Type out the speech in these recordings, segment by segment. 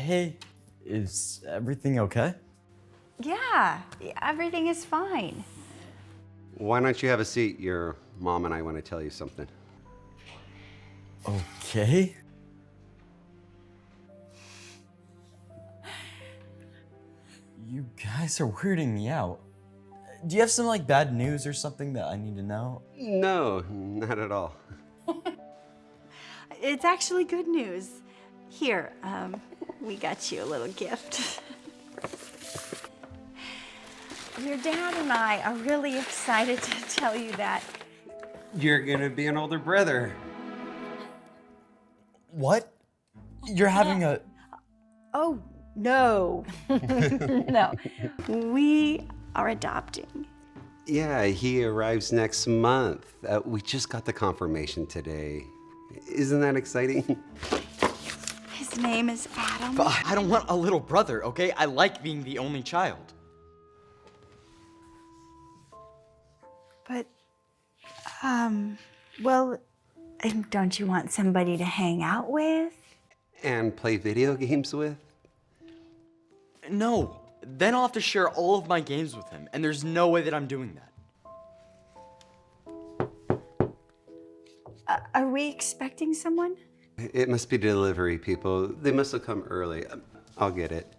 Hey, is everything okay? Yeah, everything is fine. Why don't you have a seat? Your mom and I want to tell you something. Okay. You guys are weirding me out. Do you have some bad news or something that I need to know? No, not at all. It's actually good news. Here, we got you a little gift. Your dad and I are really excited to tell you that. You're gonna be an older brother. What? You're having a... Oh, no. No, we are adopting. Yeah, he arrives next month. We just got the confirmation today. Isn't that exciting? His name is Adam. But I don't want a little brother, okay? I like being the only child. But, well, don't you want somebody to hang out with? And play video games with? No. Then I'll have to share all of my games with him, and there's no way that I'm doing that. Are we expecting someone? It must be delivery people. They must have come early. I'll get it.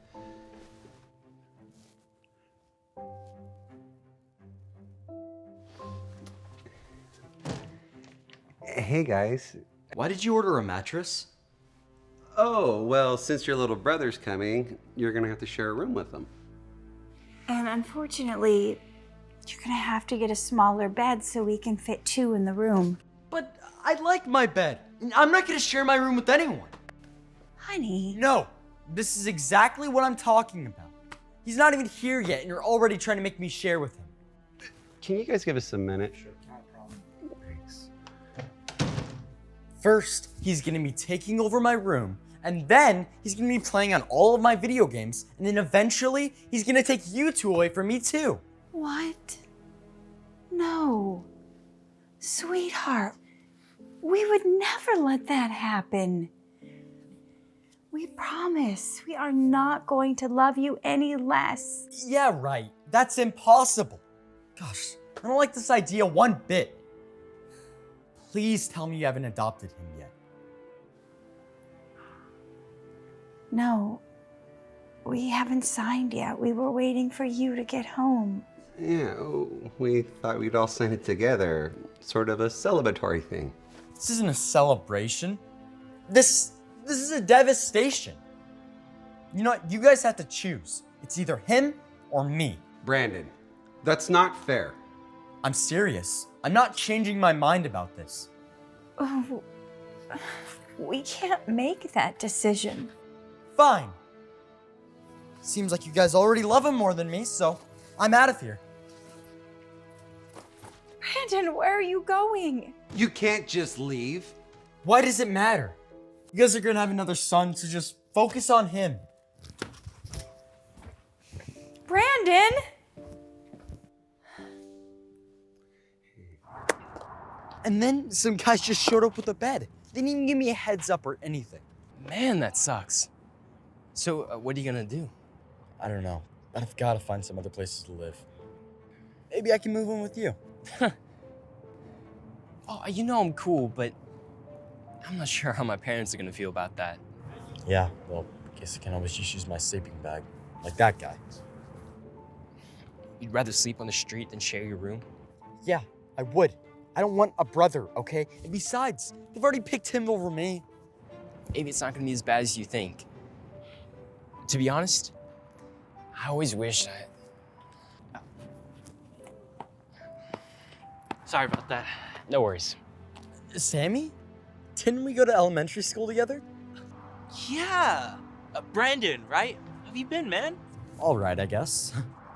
Hey guys. Why did you order a mattress? Oh, well, since your little brother's coming, you're gonna have to share a room with him. And unfortunately, you're gonna have to get a smaller bed so we can fit two in the room. But I like my bed. I'm not gonna share my room with anyone. Honey. No, this is exactly what I'm talking about. He's not even here yet, and you're already trying to make me share with him. Can you guys give us a minute? Sure, not a problem. Thanks. First, he's gonna be taking over my room, and then he's gonna be playing on all of my video games, and then eventually, he's gonna take you two away from me too. What? No. Sweetheart, we would never let that happen. We promise we are not going to love you any less. Yeah, right. That's impossible. Gosh, I don't like this idea one bit. Please tell me you haven't adopted him yet. No, we haven't signed yet. We were waiting for you to get home. Yeah, we thought we'd all sign it together. Sort of a celebratory thing. This isn't a celebration. This is a devastation. You know what? You guys have to choose. It's either him or me. Brandon, that's not fair. I'm serious. I'm not changing my mind about this. Oh, we can't make that decision. Fine. Seems like you guys already love him more than me, so I'm out of here. Brandon, where are you going? You can't just leave. Why does it matter? You guys are gonna have another son, so just focus on him. Brandon! And then some guys just showed up with a bed. They didn't even give me a heads up or anything. Man, that sucks. So, what are you gonna do? I don't know. I've gotta find some other places to live. Maybe I can move in with you. Oh, you know I'm cool, but I'm not sure how my parents are gonna feel about that. Yeah, well, I guess I can always just use my sleeping bag. Like that guy. You'd rather sleep on the street than share your room? Yeah, I would. I don't want a brother, okay? And besides, they've already picked him over me. Maybe it's not gonna be as bad as you think. To be honest, I always wish I... Sorry about that. No worries. Sammy? Didn't we go to elementary school together? Yeah, Brandon, right? How have you been, man? All right, I guess.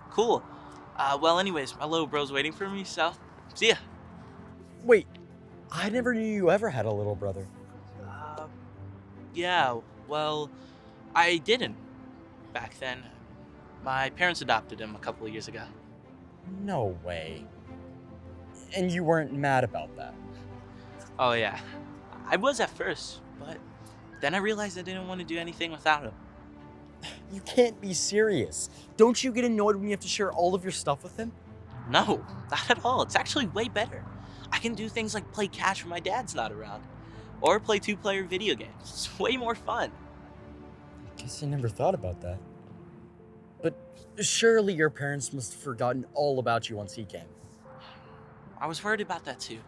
Cool. Well, anyways, my little bro's waiting for me, so see ya. Wait, I never knew you ever had a little brother. Yeah, well, I didn't back then. My parents adopted him a couple of years ago. No way. And you weren't mad about that? Oh, yeah. I was at first, but then I realized I didn't want to do anything without him. You can't be serious. Don't you get annoyed when you have to share all of your stuff with him? No, not at all. It's actually way better. I can do things like play catch when my dad's not around, or play two-player video games. It's way more fun. Guess I never thought about that. But surely your parents must have forgotten all about you once he came. I was worried about that too.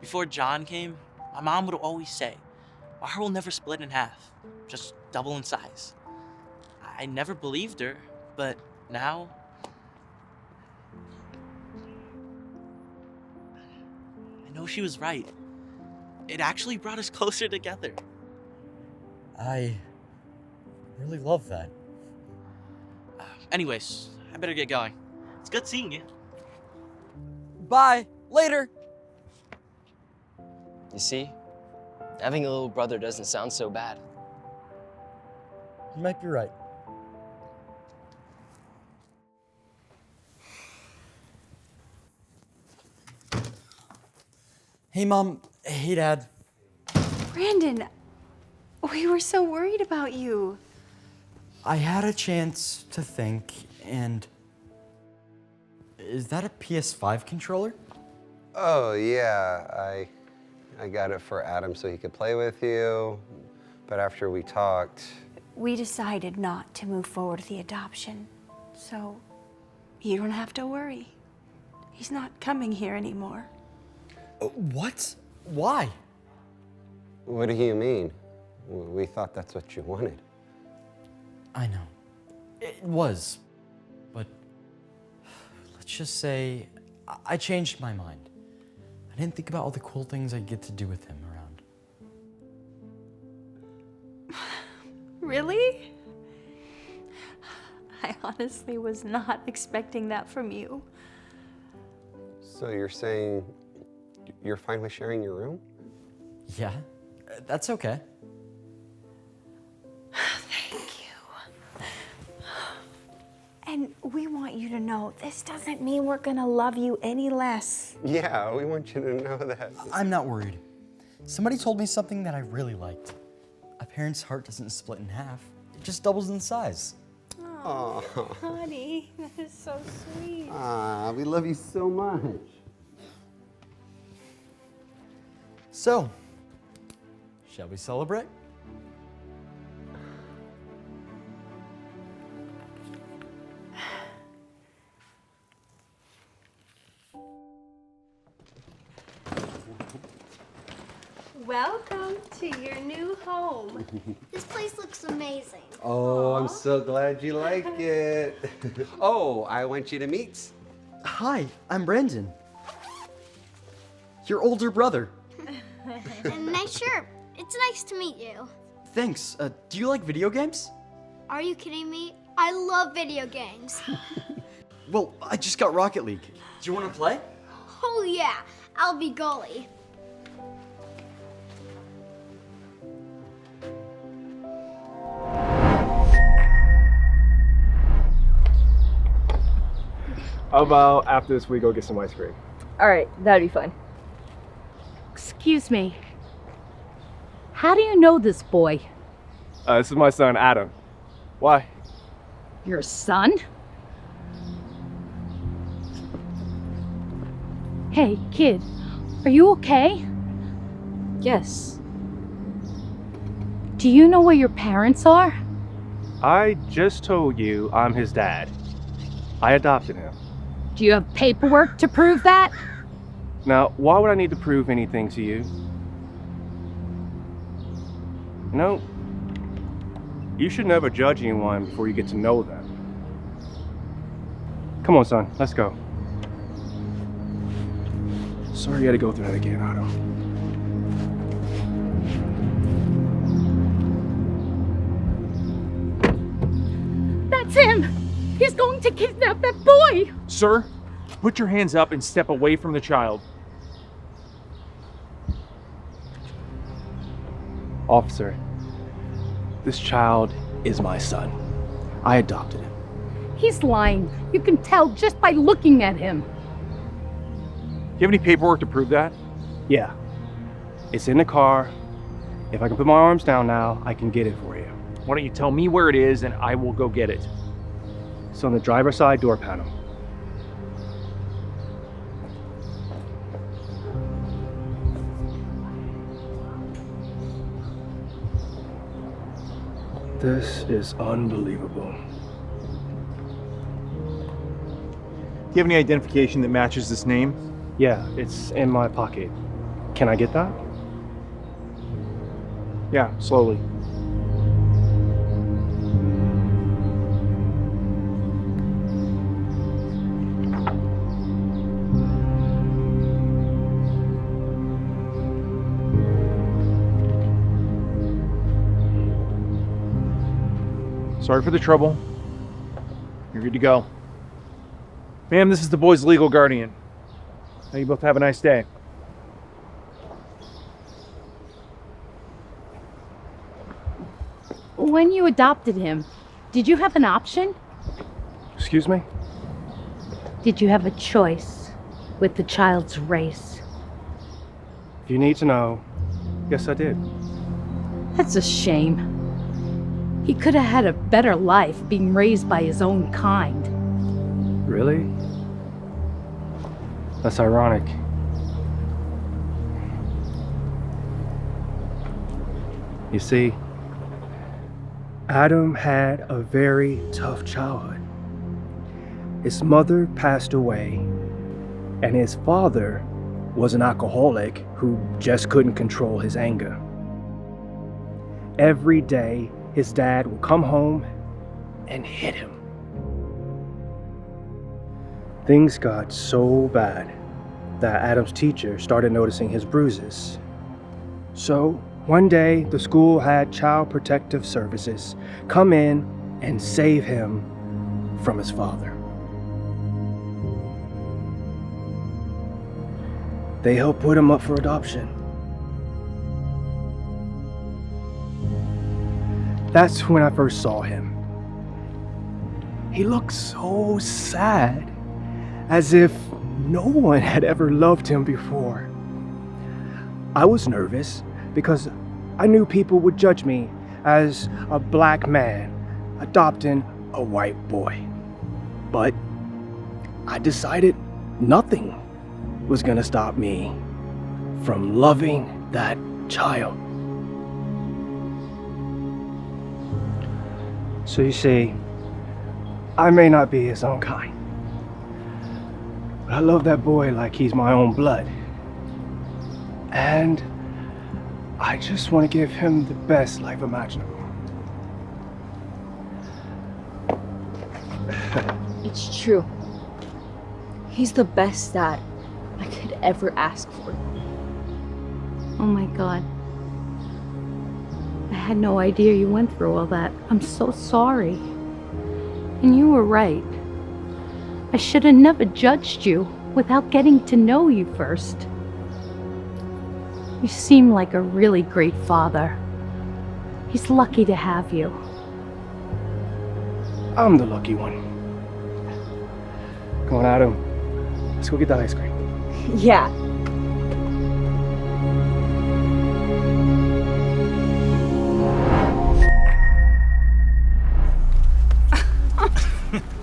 Before John came, my mom would always say, our will never split in half, just double in size. I never believed her, but now... I know she was right. It actually brought us closer together. I really love that. Anyways, I better get going. It's good seeing you. Bye. Later. You see? Having a little brother doesn't sound so bad. You might be right. Hey, Mom. Hey, Dad. Brandon, we were so worried about you. I had a chance to think, and... Is that a PS5 controller? Oh, yeah. I got it for Adam so he could play with you. But after we talked... We decided not to move forward with the adoption. So you don't have to worry. He's not coming here anymore. What? Why? What do you mean? We thought that's what you wanted. I know. It was. But let's just say I changed my mind. I didn't think about all the cool things I get to do with him around. Really? I honestly was not expecting that from you. So you're saying you're fine with sharing your room? Yeah, that's okay. Thank you. And we want you to know this doesn't mean we're gonna love you any less. Yeah, we want you to know that. I'm not worried. Somebody told me something that I really liked. A parent's heart doesn't split in half. It just doubles in size. Oh, honey, that is so sweet. We love you so much. So, shall we celebrate? Welcome to your new home. This place looks amazing. Oh, I'm so glad you like it. Oh, I want you to meet. Hi, I'm Brandon. Your older brother. And nice shirt. It's nice to meet you. Thanks. Do you like video games? Are you kidding me? I love video games. Well, I just got Rocket League. Do you want to play? Oh yeah, I'll be goalie. How about after this we go get some ice cream? All right, that'd be fun. Excuse me. How do you know this boy? This is my son, Adam. Why? Your son? Hey, kid, are you okay? Yes. Do you know where your parents are? I just told you I'm his dad. I adopted him. Do you have paperwork to prove that? Now, why would I need to prove anything to you? You know, you should never judge anyone before you get to know them. Come on, son, let's go. Sorry you had to go through that again, Otto. That's him! He's going to kidnap that boy! Sir, put your hands up and step away from the child. Officer, this child is my son. I adopted him. He's lying. You can tell just by looking at him. Do you have any paperwork to prove that? Yeah, it's in the car. If I can put my arms down now, I can get it for you. Why don't you tell me where it is and I will go get it? It's on the driver's side door panel. This is unbelievable. Do you have any identification that matches this name? Yeah, it's in my pocket. Can I get that? Yeah, slowly. Sorry for the trouble. You're good to go. Ma'am, this is the boy's legal guardian. Now you both have a nice day. When you adopted him, did you have an option? Excuse me? Did you have a choice with the child's race? If you need to know, yes, I did. That's a shame. He could have had a better life being raised by his own kind. Really? That's ironic. You see, Adam had a very tough childhood. His mother passed away, and his father was an alcoholic who just couldn't control his anger. Every day, his dad would come home and hit him. Things got so bad that Adam's teacher started noticing his bruises. So one day, the school had Child Protective Services come in and save him from his father. They helped put him up for adoption. That's when I first saw him. He looked so sad, as if no one had ever loved him before. I was nervous because I knew people would judge me as a black man adopting a white boy. But I decided nothing was gonna stop me from loving that child. So you see, I may not be his own kind, but I love that boy like he's my own blood. And I just want to give him the best life imaginable. It's true. He's the best dad I could ever ask for. Oh my God. I had no idea you went through all that. I'm so sorry. And you were right. I should have never judged you without getting to know you first. You seem like a really great father. He's lucky to have you. I'm the lucky one. Come on, Adam. Let's go get that ice cream. Yeah.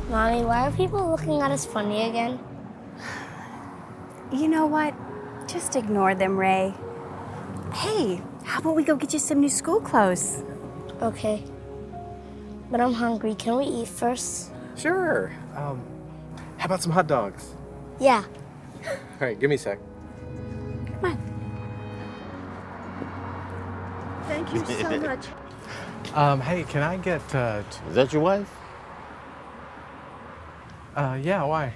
Mommy, why are people looking at us funny again? You know what? Just ignore them, Ray. Hey, how about we go get you some new school clothes? Okay. But I'm hungry. Can we eat first? Sure. How about some hot dogs? Yeah. All right, give me a sec. Come on. Thank you so much. Hey, can I get, Is that your wife? yeah, why?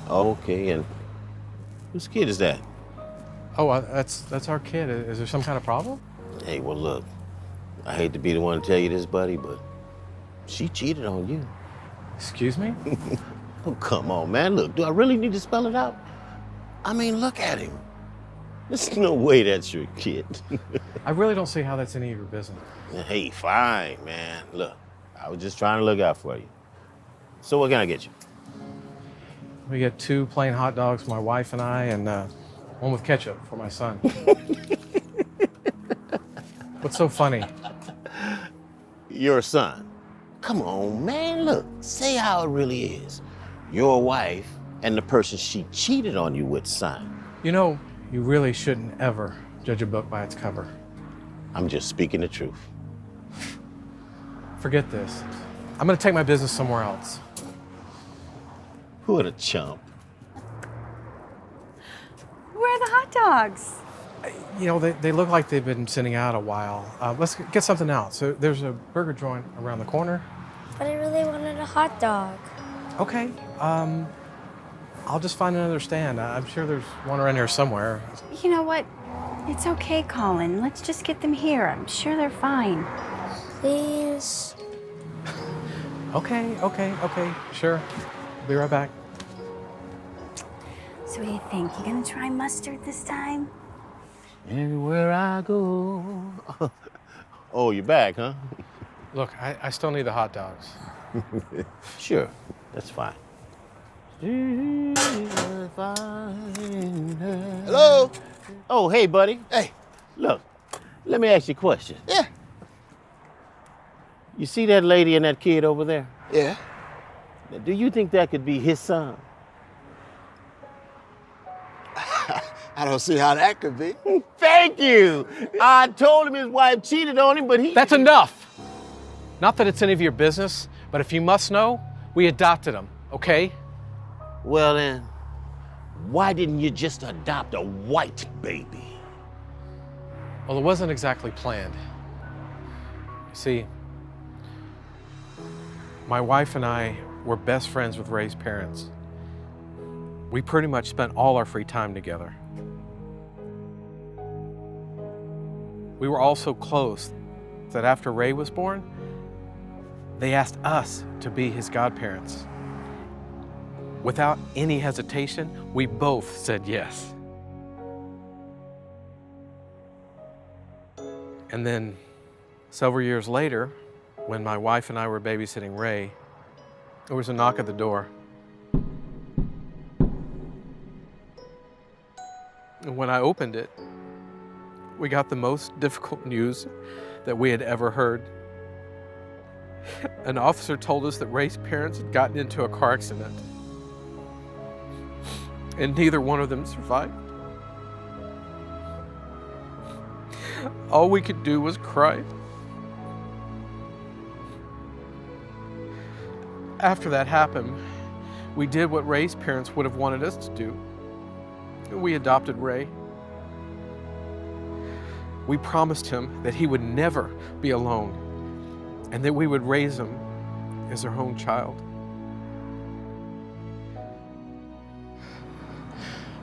Oh, okay, and whose kid is that? Oh, that's our kid. Is there some kind of problem? Hey, well, look, I hate to be the one to tell you this, buddy, but she cheated on you. Excuse me? Oh, come on, man. Look, do I really need to spell it out? I mean, look at him. There's no way that's your kid. I really don't see how that's any of your business. Hey, fine, man. Look, I was just trying to look out for you. So what can I get you? We get 2 plain hot dogs for my wife and I, and one with ketchup for my son. What's so funny? Your son. Come on, man, look, say how it really is. Your wife and the person she cheated on you with signed. You know, you really shouldn't ever judge a book by its cover. I'm just speaking the truth. Forget this. I'm gonna take my business somewhere else. What a chump. Where are the hot dogs? You know, they look like they've been sitting out a while. Let's get something else. So there's a burger joint around the corner. But I really wanted a hot dog. Okay, I'll just find another stand. I'm sure there's one around here somewhere. You know what? It's okay, Colin. Let's just get them here. I'm sure they're fine. Please. Okay, sure. Be right back. So what do you think? You gonna try mustard this time? Everywhere I go. Oh, you're back, huh? Look, I still need the hot dogs. Sure, that's fine. Hello? Oh, hey, buddy. Hey. Look, let me ask you a question. Yeah. You see that lady and that kid over there? Yeah. Now, do you think that could be his son? I don't see how that could be. Thank you. I told him his wife cheated on him, but he... That's enough. Not that it's any of your business, but if you must know, we adopted him, okay? Well then, why didn't you just adopt a white baby? Well, it wasn't exactly planned. You see, my wife and I were best friends with Ray's parents. We pretty much spent all our free time together. We were all so close that after Ray was born, they asked us to be his godparents. Without any hesitation, we both said yes. And then several years later, when my wife and I were babysitting Ray, there was a knock at the door. And when I opened it, we got the most difficult news that we had ever heard. An officer told us that Ray's parents had gotten into a car accident, and neither one of them survived. All we could do was cry. After that happened, we did what Ray's parents would have wanted us to do. We adopted Ray. We promised him that he would never be alone and that we would raise him as our own child.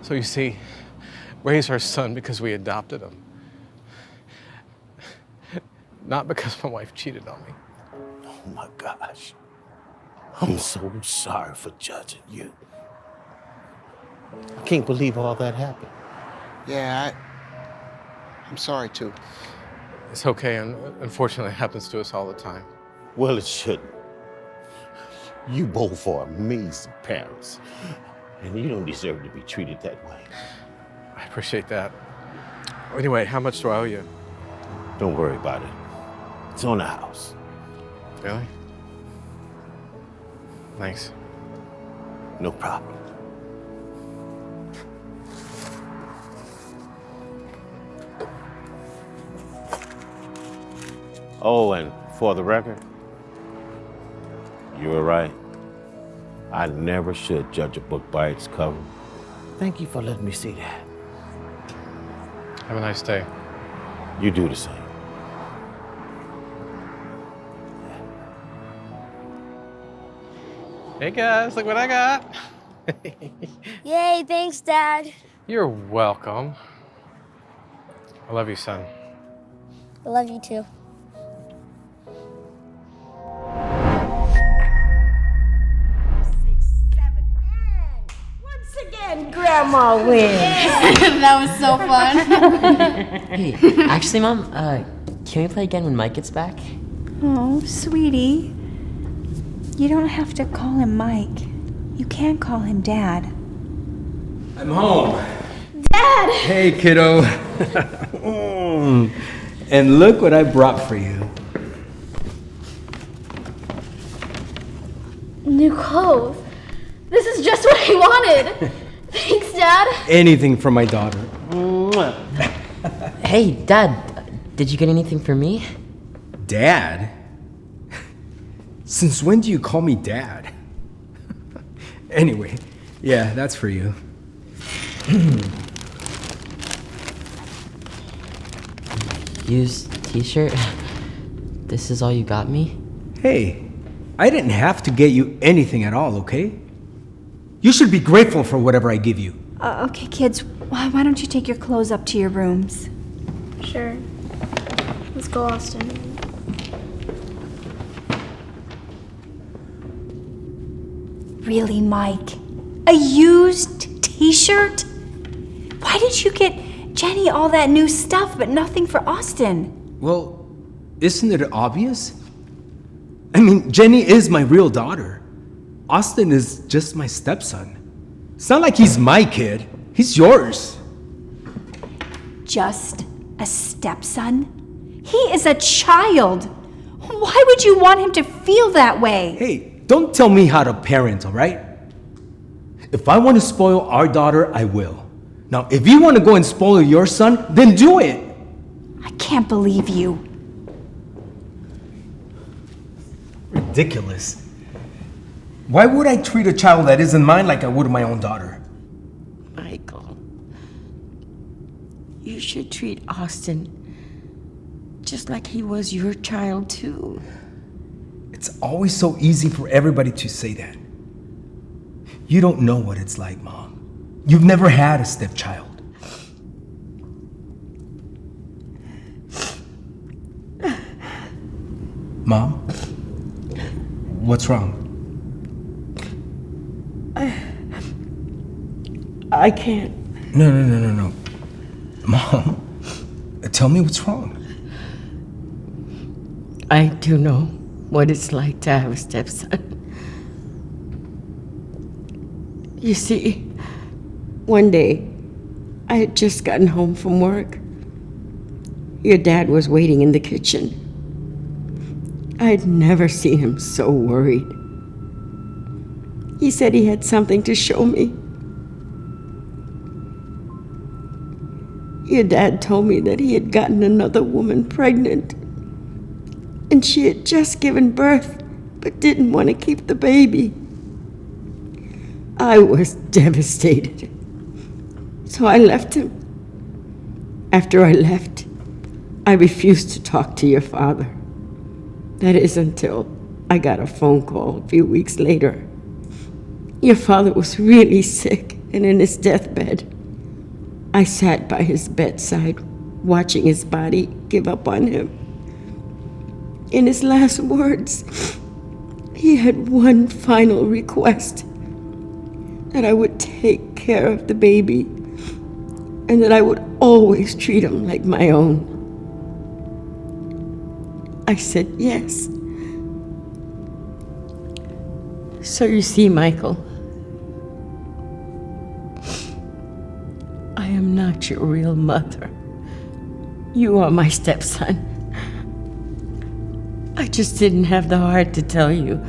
So you see, Ray's our son because we adopted him. Not because my wife cheated on me. Oh my gosh. I'm so sorry for judging you. I can't believe all that happened. Yeah, I'm sorry too. It's okay, and unfortunately it happens to us all the time. Well, it shouldn't. You both are amazing parents, and you don't deserve to be treated that way. I appreciate that. Anyway, how much do I owe you? Don't worry about it. It's on the house. Really? Thanks. No problem. Oh, and for the record, you were right. I never should judge a book by its cover. Thank you for letting me see that. Have a nice day. You do the same. Hey guys, look what I got. Yay, thanks, Dad. You're welcome. I love you, son. I love you too. Grandma wins. That was so fun. Hey, actually, Mom, can we play again when Mike gets back? Oh, sweetie. You don't have to call him Mike. You can call him Dad. I'm home. Dad! Hey, kiddo. And look what I brought for you. New clothes. This is just what I wanted. Thanks, Dad. Anything for my daughter. Hey, Dad, did you get anything for me? Dad? Since when do you call me Dad? Anyway, yeah, that's for you. Used t-shirt? This is all you got me? Hey, I didn't have to get you anything at all, okay? You should be grateful for whatever I give you. Okay, kids, why don't you take your clothes up to your rooms? Sure. Let's go, Austin. Really, Mike? A used t-shirt? Why did you get Jenny all that new stuff but nothing for Austin? Well, isn't it obvious? I mean, Jenny is my real daughter. Austin is just my stepson. It's not like he's my kid. He's yours. Just a stepson? He is a child. Why would you want him to feel that way? Hey, don't tell me how to parent, all right? If I want to spoil our daughter, I will. Now, if you want to go and spoil your son, then do it. I can't believe you. Ridiculous. Why would I treat a child that isn't mine like I would my own daughter? Michael, you should treat Austin just like he was your child too. It's always so easy for everybody to say that. You don't know what it's like, Mom. You've never had a stepchild. Mom? What's wrong? I can't. No. Mom, tell me what's wrong. I do know what it's like to have a stepson. You see, one day, I had just gotten home from work. Your dad was waiting in the kitchen. I had never seen him so worried. He said he had something to show me. Your dad told me that he had gotten another woman pregnant, and she had just given birth, but didn't want to keep the baby. I was devastated. So I left him. After I left, I refused to talk to your father. That is until I got a phone call a few weeks later. Your father was really sick and in his deathbed. I sat by his bedside, watching his body give up on him. In his last words, he had one final request: that I would take care of the baby and that I would always treat him like my own. I said yes. So you see, Michael, I am not your real mother. You are my stepson. I just didn't have the heart to tell you.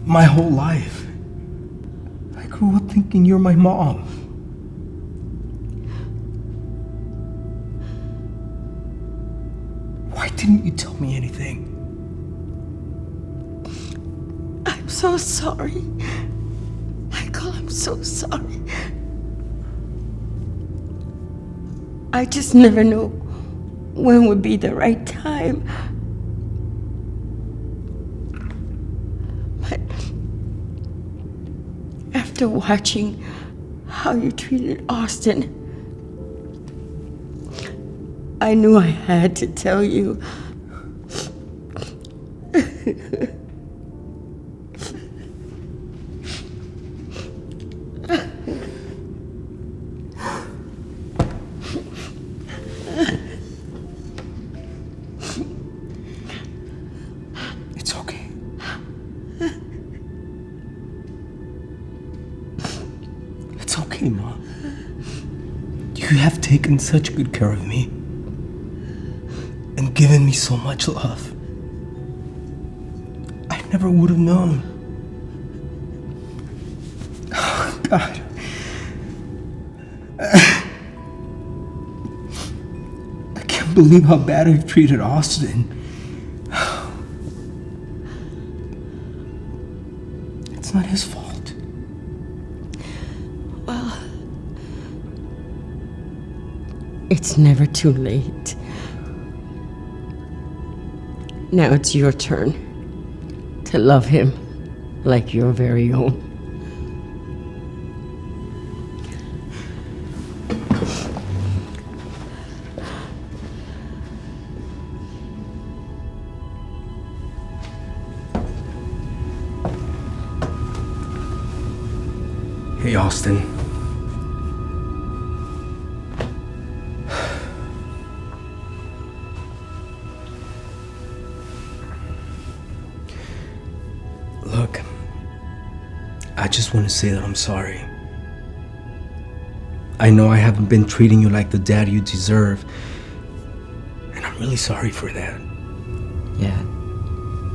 My whole life, I grew up thinking you're my mom. Why didn't you tell me anything? I'm so sorry. Michael, I'm so sorry. I just never knew when would be the right time. But after watching how you treated Austin, I knew I had to tell you. It's okay. It's okay, Mom. You have taken such good care of me. And You've given me so much love. I never would have known. Oh, God. I can't believe how bad I've treated Austin. It's not his fault. Well, it's never too late. Now it's your turn to love him like your very own. Hey, Austin. Look, I just want to say that I'm sorry. I know I haven't been treating you like the dad you deserve, and I'm really sorry for that. Yeah,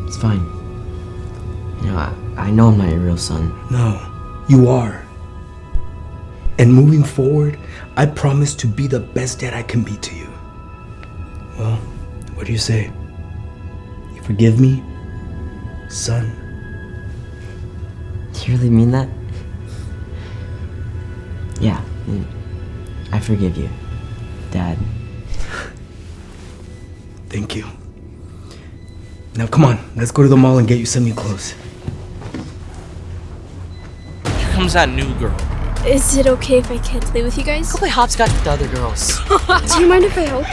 it's fine. You know, I know I'm not your real son. No, you are. And moving forward, I promise to be the best dad I can be to you. Well, what do you say? You forgive me, son? Do you really mean that? Yeah, I forgive you, Dad. Thank you. Now come on, let's go to the mall and get you some new clothes. Here comes that new girl. Is it okay if I can't play with you guys? Go play hopscotch with the other girls. Do you mind if I help?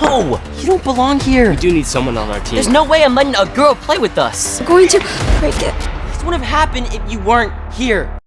No, you don't belong here. We do need someone on our team. There's no way I'm letting a girl play with us. I'm going to break it. This wouldn't have happened if you weren't here.